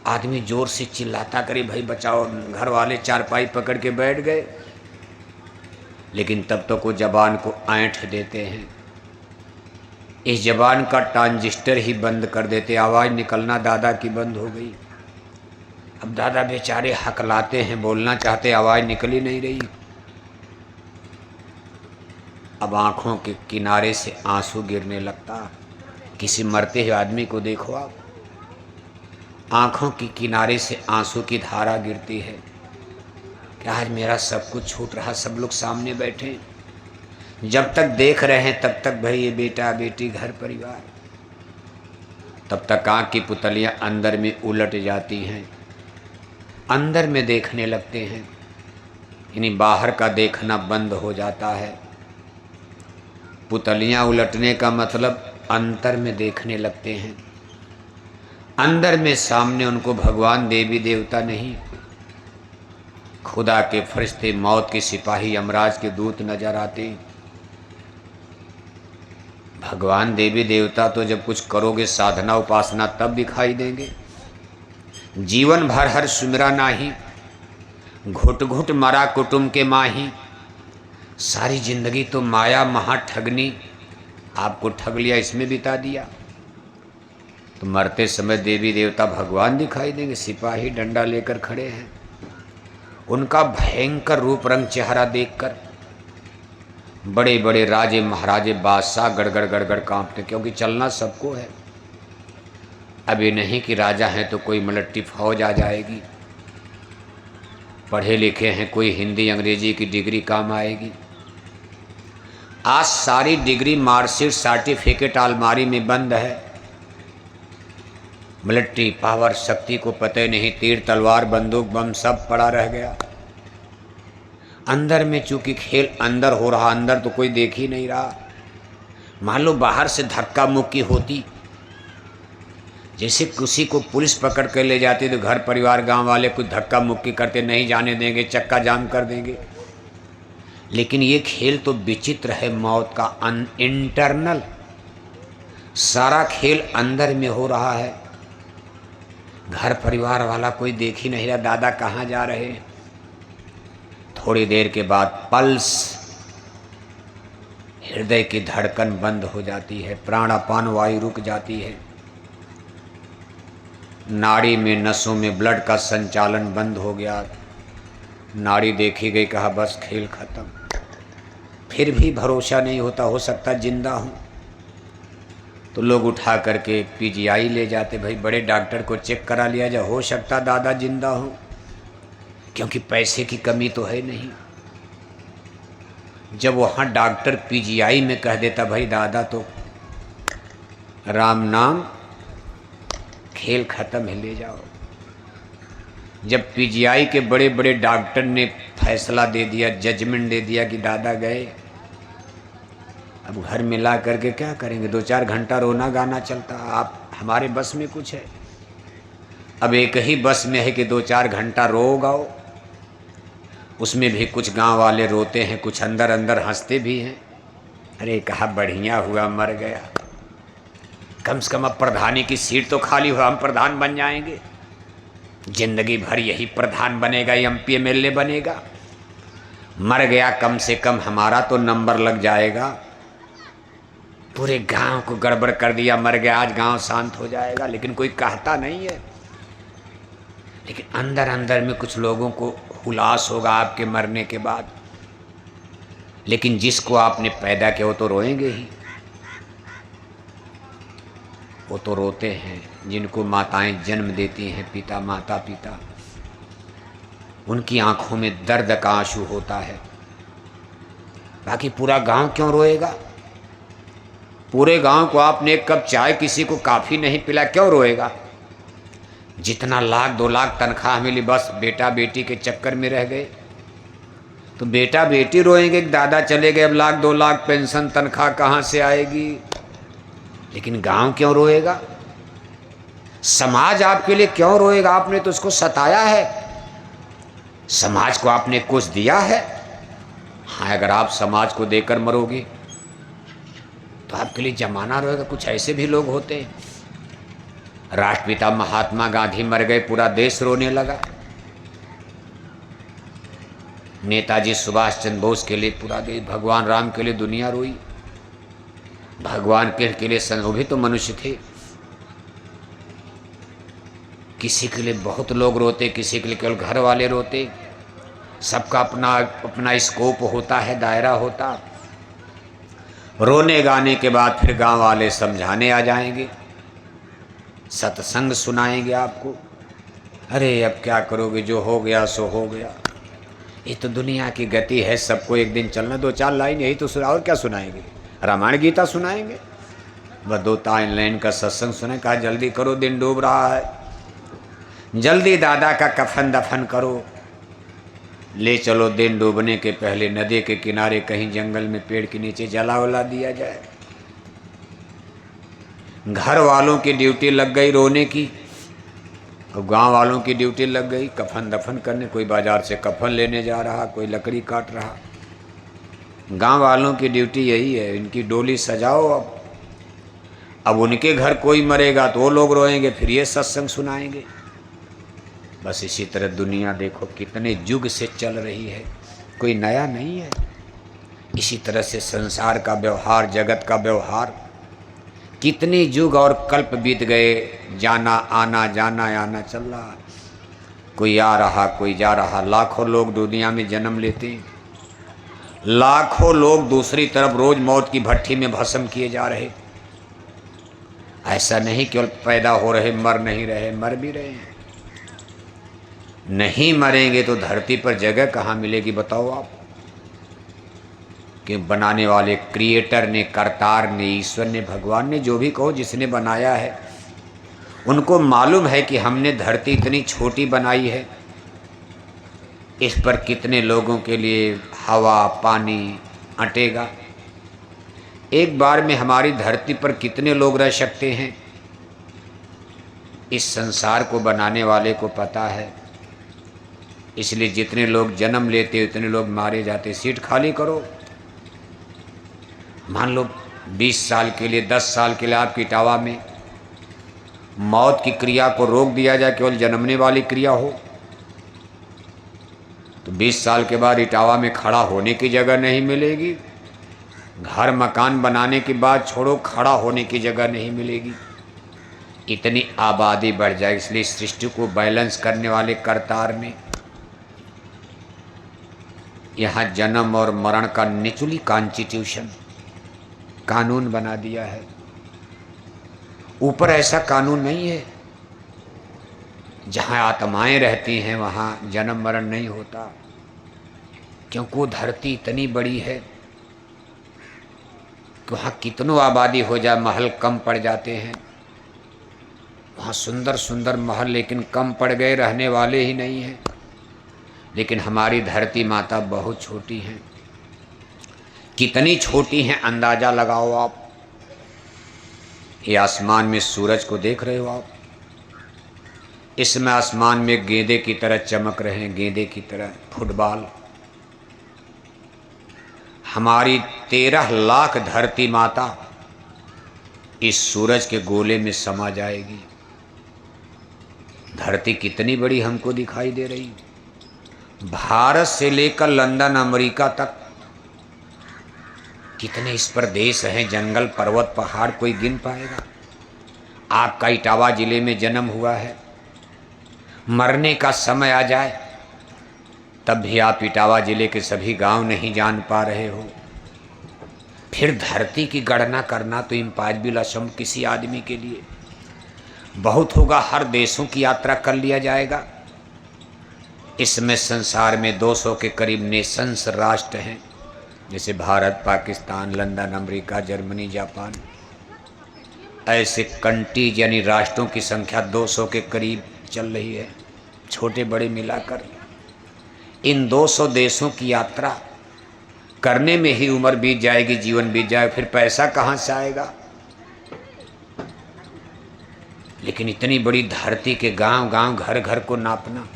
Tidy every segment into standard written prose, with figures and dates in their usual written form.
आदमी जोर से चिल्लाता करे भाई बचाओ, घर वाले चारपाई पकड़ के बैठ गए, लेकिन तब तक वो जबान को ऐंठ देते हैं। इस जबान का ट्रांजिस्टर ही बंद कर देते, आवाज़ निकलना दादा की बंद हो गई। अब दादा बेचारे हकलाते हैं, बोलना चाहते, आवाज़ निकल ही नहीं रही। अब आँखों के किनारे से आंसू गिरने लगता। किसी मरते हुए आदमी को देखो आप, आँखों के किनारे से आंसू की धारा गिरती है कि आज मेरा सब कुछ छूट रहा, सब लोग सामने बैठे, जब तक देख रहे हैं तब तक भाई ये बेटा बेटी घर परिवार, तब तक आँख की पुतलियाँ अंदर में उलट जाती हैं, अंदर में देखने लगते हैं, यानी बाहर का देखना बंद हो जाता है। पुतलियाँ उलटने का मतलब अंतर में देखने लगते हैं, अंदर में सामने उनको भगवान देवी देवता नहीं, खुदा के फरिश्ते, मौत के सिपाही, यमराज के दूत नजर आते। भगवान देवी देवता तो जब कुछ करोगे साधना उपासना तब दिखाई देंगे। जीवन भर हर सुमिरा नाही, घुट घुट मरा कुटुंब के माही, सारी जिंदगी तो माया महा ठगनी, आपको ठग लिया, इसमें बिता दिया। तो मरते समय देवी देवता भगवान दिखाई देंगे, सिपाही डंडा लेकर खड़े हैं, उनका भयंकर रूप रंग चेहरा देखकर बड़े बड़े राजे महाराजे बादशाह गड़गड़ गड़गड़ कांपते, क्योंकि चलना सबको है। अब ये नहीं कि राजा हैं तो कोई मलट्टी फौज आ जाएगी, पढ़े लिखे हैं कोई हिंदी अंग्रेजी की डिग्री काम आएगी। आज सारी डिग्री मार्कशीट सर्टिफिकेट अलमारी में बंद है, मिलिट्री पावर शक्ति को पता नहीं, तीर तलवार बंदूक बम सब पड़ा रह गया। अंदर में चूंकि खेल अंदर हो रहा, अंदर तो कोई देख ही नहीं रहा। मान लो बाहर से धक्का मुक्की होती, जैसे किसी को पुलिस पकड़ कर ले जाती तो घर परिवार गांव वाले कुछ धक्का मुक्की करते, नहीं जाने देंगे, चक्का जाम कर देंगे। लेकिन ये खेल तो विचित्र है मौत का, इंटरनल सारा खेल अंदर में हो रहा है। घर परिवार वाला कोई देख ही नहीं रहा, दादा कहाँ जा रहे हैं। थोड़ी देर के बाद पल्स, हृदय की धड़कन बंद हो जाती है, प्राणापान वायु रुक जाती है, नाड़ी में नसों में ब्लड का संचालन बंद हो गया। नाड़ी देखी गई, कहा बस खेल खत्म। फिर भी भरोसा नहीं होता, हो सकता जिंदा हूँ। तो लोग उठा करके पीजीआई ले जाते, भाई बड़े डॉक्टर को चेक करा लिया जाए, हो सकता दादा जिंदा हो, क्योंकि पैसे की कमी तो है नहीं। जब वहाँ डॉक्टर पीजीआई में कह देता भाई दादा तो राम नाम, खेल खत्म है, ले जाओ। जब पीजीआई के बड़े बड़े डॉक्टर ने फैसला दे दिया, जजमेंट दे दिया कि दादा गए, अब घर में ला करके क्या करेंगे, 2-4 घंटा रोना गाना चलता, आप हमारे बस में कुछ है। अब एक ही बस में है कि 2-4 घंटा रो गाओ, उसमें भी कुछ गांव वाले रोते हैं, कुछ अंदर अंदर हंसते भी हैं। अरे कहा बढ़िया हुआ मर गया, कम से कम अब प्रधानी की सीट तो खाली हुआ, हम प्रधान बन जाएंगे, जिंदगी भर यही प्रधान बनेगा, एमपी एमएलए बनेगा। मर गया, कम से कम हमारा तो नंबर लग जाएगा। पूरे गांव को गड़बड़ कर दिया, मर गया, आज गांव शांत हो जाएगा, लेकिन कोई कहता नहीं है। लेकिन अंदर अंदर में कुछ लोगों को उल्लास होगा आपके मरने के बाद, लेकिन जिसको आपने पैदा किया वो तो रोएंगे ही, वो तो रोते हैं। जिनको माताएं जन्म देती हैं, पिता माता पिता, उनकी आंखों में दर्द का आंसू होता है। बाकी पूरा गांव क्यों रोएगा? पूरे गांव को आपने एक कप चाय किसी को काफ़ी नहीं पिला, क्यों रोएगा? जितना 1-2 लाख तनख्वाह मिली, बस बेटा बेटी के चक्कर में रह गए, तो बेटा बेटी रोएंगे कि दादा चले गए, अब 1-2 लाख पेंशन तनख्वाह कहाँ से आएगी। लेकिन गांव क्यों रोएगा? समाज आपके लिए क्यों रोएगा? आपने तो उसको सताया है, समाज को आपने कुछ दिया है। हाँ, अगर आप समाज को देकर मरोगे तो आपके लिए जमाना रोएगा। कुछ ऐसे भी लोग होते हैं, राष्ट्रपिता महात्मा गांधी मर गए, पूरा देश रोने लगा। नेताजी सुभाष चंद्र बोस के लिए पूरा देश, भगवान राम के लिए दुनिया रोई। भगवान के लिए वो भी तो मनुष्य थे। किसी के लिए बहुत लोग रोते, किसी के लिए केवल घर वाले रोते। सबका अपना अपना स्कोप होता है, दायरा होता। रोने गाने के बाद फिर गांव वाले समझाने आ जाएंगे, सत्संग सुनाएंगे आपको। अरे अब क्या करोगे, जो हो गया सो हो गया, ये तो दुनिया की गति है, सबको एक दिन चलना। 2-4 लाइन यही तो सुना, और क्या सुनाएंगे? रामायण गीता सुनाएंगे? बस 2-3 लाइन का सत्संग सुने। कहा जल्दी करो, दिन डूब रहा है, जल्दी दादा का कफन दफन करो, ले चलो दिन डूबने के पहले नदी के किनारे कहीं जंगल में पेड़ के नीचे जला वला दिया जाए। घर वालों की ड्यूटी लग गई रोने की, और गांव वालों की ड्यूटी लग गई कफन दफन करने। कोई बाजार से कफन लेने जा रहा, कोई लकड़ी काट रहा। गांव वालों की ड्यूटी यही है, इनकी डोली सजाओ। अब उनके घर कोई मरेगा तो वो लोग रोएंगे, फिर ये सत्संग सुनाएंगे। बस इसी तरह दुनिया देखो कितने युग से चल रही है, कोई नया नहीं है। इसी तरह से संसार का व्यवहार, जगत का व्यवहार, कितने युग और कल्प बीत गए, जाना आना जाना आना चल रहा। कोई आ रहा, कोई जा रहा। लाखों लोग दुनिया में जन्म लेते हैं, लाखों लोग दूसरी तरफ रोज मौत की भट्ठी में भस्म किए जा रहे। ऐसा नहीं केवल पैदा हो रहे, मर नहीं रहे, मर भी रहे हैं। नहीं मरेंगे तो धरती पर जगह कहाँ मिलेगी बताओ आप? कि बनाने वाले क्रिएटर ने, करतार ने, ईश्वर ने, भगवान ने, जो भी कहो, जिसने बनाया है, उनको मालूम है कि हमने धरती इतनी छोटी बनाई है, इस पर कितने लोगों के लिए हवा पानी अटेगा। एक बार में हमारी धरती पर कितने लोग रह सकते हैं, इस संसार को बनाने वाले को पता है। इसलिए जितने लोग जन्म लेते उतने लोग मारे जाते। सीट खाली करो। मान लो 20 साल के लिए, 10 साल के लिए आपकी इटावा में मौत की क्रिया को रोक दिया जाए, केवल जन्मने वाली क्रिया हो, तो 20 साल के बाद इटावा में खड़ा होने की जगह नहीं मिलेगी। घर मकान बनाने की बात छोड़ो, खड़ा होने की जगह नहीं मिलेगी। इतनी आबादी बढ़ जाए। इसलिए सृष्टि को बैलेंस करने वाले करतार ने यहाँ जन्म और मरण का निचली कॉन्स्टिट्यूशन, कानून बना दिया है। ऊपर ऐसा कानून नहीं है। जहाँ आत्माएं रहती हैं वहाँ जन्म मरण नहीं होता, क्योंकि वो धरती इतनी बड़ी है कि वहाँ कितनों आबादी हो जाए महल कम पड़ जाते हैं। वहाँ सुंदर सुंदर महल लेकिन कम पड़ गए, रहने वाले ही नहीं हैं। लेकिन हमारी धरती माता बहुत छोटी हैं। कितनी छोटी हैं अंदाज़ा लगाओ आप। ये आसमान में सूरज को देख रहे हो आप, इसमें आसमान में गेंदे की तरह चमक रहे हैं, गेंदे की तरह फुटबॉल। हमारी 13 लाख धरती माता इस सूरज के गोले में समा जाएगी। धरती कितनी बड़ी हमको दिखाई दे रही। भारत से लेकर लंदन अमेरिका तक कितने इस पर देश हैं, जंगल पर्वत पहाड़, कोई गिन पाएगा? आपका इटावा जिले में जन्म हुआ है, मरने का समय आ जाए तब भी आप इटावा जिले के सभी गांव नहीं जान पा रहे हो। फिर धरती की गणना करना तो इम्पॉसिबल, असंभव किसी आदमी के लिए। बहुत होगा, हर देशों की यात्रा कर लिया जाएगा। इसमें संसार में 200 के करीब नेशंस, राष्ट्र हैं, जैसे Bharat, Pakistan, London, America, Germany, Japan. ऐसे कंट्रीज यानी राष्ट्रों की संख्या 200 के करीब चल रही है, छोटे बड़े मिलाकर। इन 200 देशों की यात्रा करने में ही उम्र बीत जाएगी, जीवन बीत जाएगा, फिर पैसा कहाँ से आएगा? लेकिन इतनी बड़ी धरती के गांव गांव, घर घर को नापना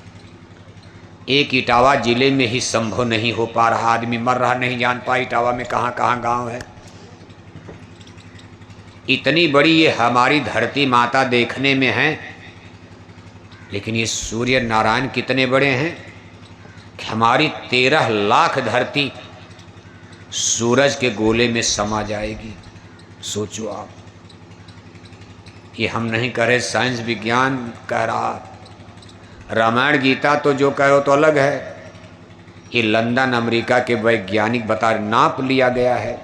एक इटावा जिले में ही संभव नहीं हो पा रहा। आदमी मर रहा, नहीं जान पा इटावा में कहाँ कहाँ गांव है। इतनी बड़ी ये हमारी धरती माता देखने में है, लेकिन ये सूर्य नारायण कितने बड़े हैं कि हमारी 13 लाख धरती सूरज के गोले में समा जाएगी। सोचो आप, ये हम नहीं कह रहे, साइंस विज्ञान कह रहा। रामायण गीता तो जो कहो तो अलग है, ये लंदन अमेरिका के वैज्ञानिक बता, नाप लिया गया है,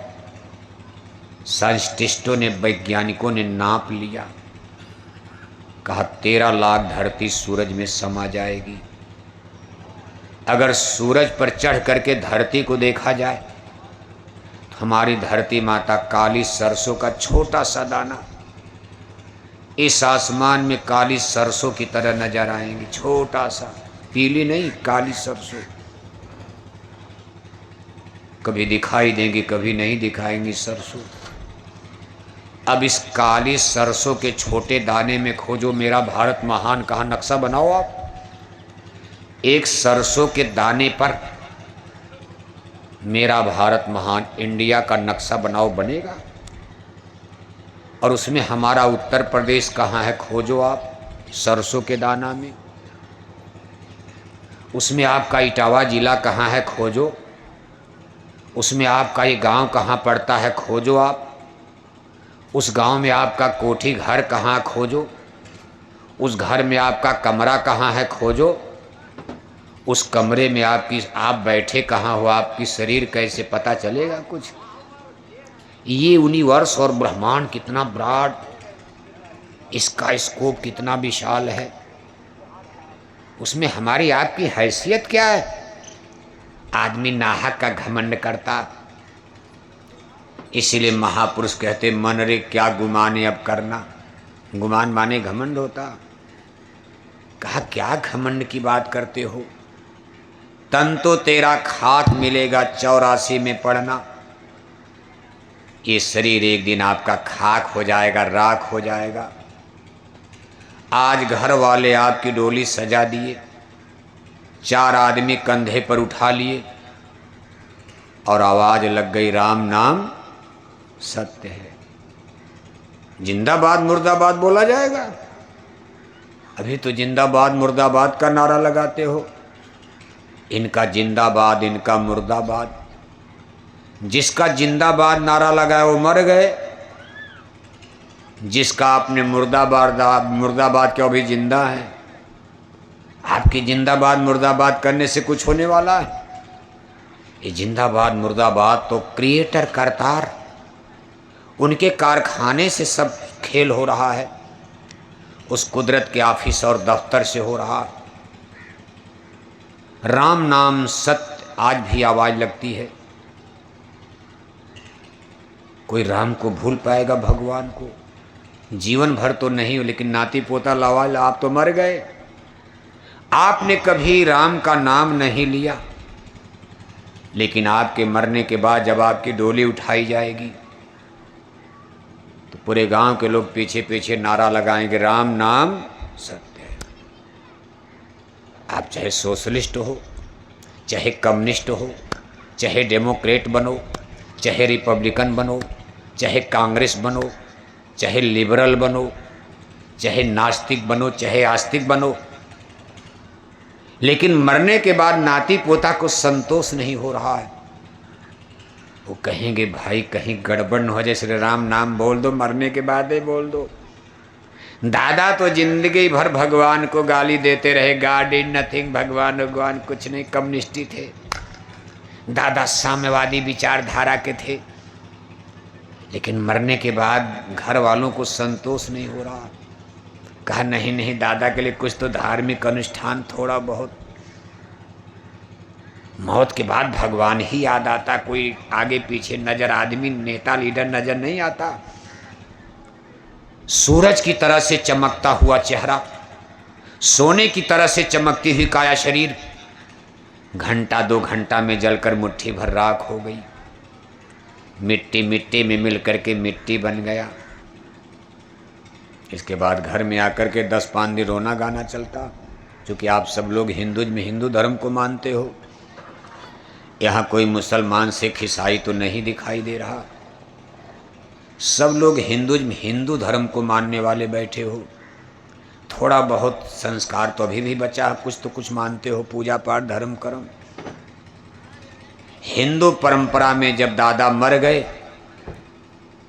साइंटिस्टों ने, वैज्ञानिकों ने नाप लिया, कहा 13 लाख धरती सूरज में समा जाएगी। अगर सूरज पर चढ़ करके धरती को देखा जाए तो हमारी धरती माता काली सरसों का छोटा सा दाना इस आसमान में काली सरसों की तरह नजर आएंगी। छोटा सा, पीली नहीं, काली सरसों। कभी दिखाई देंगी, कभी नहीं दिखाएंगी सरसों। अब इस काली सरसों के छोटे दाने में खोजो मेरा भारत महान, कहाँ नक्शा बनाओ आप। एक सरसों के दाने पर मेरा भारत महान, इंडिया का नक्शा बनाओ, बनेगा। और उसमें हमारा उत्तर प्रदेश कहाँ है खोजो आप, सरसों के दाना में। उसमें आपका इटावा जिला कहाँ है खोजो, उसमें आपका ये गांव कहाँ पड़ता है खोजो आप, उस गांव में आपका कोठी घर कहाँ खोजो, उस घर में आपका कमरा कहाँ है खोजो, उस कमरे में आप बैठे कहाँ हो, आपकी शरीर कैसे पता चलेगा कुछ। ये यूनिवर्स और ब्रह्मांड कितना ब्रॉड, इसका स्कोप कितना विशाल है, उसमें हमारी आपकी हैसियत क्या है। आदमी नाहक का घमंड करता, इसीलिए महापुरुष कहते मन रे क्या गुमाने अब करना। गुमान माने घमंड होता। कहा क्या घमंड की बात करते हो, तन तो तेरा खाक मिलेगा 84 में पड़ना। ये शरीर एक दिन आपका खाक हो जाएगा, राख हो जाएगा। आज घर वाले आपकी डोली सजा दिए, 4 आदमी कंधे पर उठा लिए और आवाज लग गई राम नाम सत्य है। जिंदाबाद मुर्दाबाद बोला जाएगा। अभी तो जिंदाबाद मुर्दाबाद का नारा लगाते हो, इनका जिंदाबाद इनका मुर्दाबाद। जिसका जिंदाबाद नारा लगाया वो मर गए, जिसका आपने मुर्दाबाद क्या भी जिंदा है। आपकी जिंदाबाद मुर्दाबाद करने से कुछ होने वाला है? ये जिंदाबाद मुर्दाबाद तो क्रिएटर करतार, उनके कारखाने से सब खेल हो रहा है, उस कुदरत के ऑफिस और दफ्तर से हो रहा। राम नाम सत्य आज भी आवाज लगती है। कोई राम को भूल पाएगा, भगवान को? जीवन भर तो नहीं, लेकिन नाती पोता लावाल आप तो मर गए। आपने कभी राम का नाम नहीं लिया, लेकिन आपके मरने के बाद जब आपकी डोली उठाई जाएगी तो पूरे गांव के लोग पीछे पीछे नारा लगाएंगे राम नाम सत्य है। आप चाहे सोशलिस्ट हो, चाहे कम्युनिस्ट हो, चाहे डेमोक्रेट बनो, चाहे रिपब्लिकन बनो, चाहे कांग्रेस बनो, चाहे लिबरल बनो, चाहे नास्तिक बनो, चाहे आस्तिक बनो, लेकिन मरने के बाद नाती पोता को संतोष नहीं हो रहा है। वो कहेंगे भाई कहीं गड़बड़ न हो जाए, श्री राम नाम बोल दो, मरने के बाद ही बोल दो। दादा तो जिंदगी भर भगवान को गाली देते रहे, गॉड इज नथिंग, भगवान भगवान कुछ नहीं, कम्युनिस्टी थे। दादा साम्यवादी विचारधारा के थे, लेकिन मरने के बाद घर वालों को संतोष नहीं हो रहा। कहा नहीं नहीं, दादा के लिए कुछ तो धार्मिक अनुष्ठान थोड़ा बहुत। मौत के बाद भगवान ही याद आता, कोई आगे पीछे नजर, आदमी नेता लीडर नजर नहीं आता। सूरज की तरह से चमकता हुआ चेहरा, सोने की तरह से चमकती हुई काया शरीर, घंटा 2 घंटा में जलकर मुट्ठी भर राख हो गई। मिट्टी मिट्टी में मिल करके मिट्टी बन गया। इसके बाद घर में आकर के 10-5 दिन रोना गाना चलता, क्योंकि आप सब लोग हिंदू धर्म को मानते हो। यहाँ कोई मुसलमान सिख ईसाई तो नहीं दिखाई दे रहा। सब लोग हिंदू धर्म को मानने वाले बैठे हो, थोड़ा बहुत संस्कार तो अभी भी बचा, कुछ तो कुछ मानते हो, पूजा पाठ धर्म कर्म। हिंदू परंपरा में जब दादा मर गए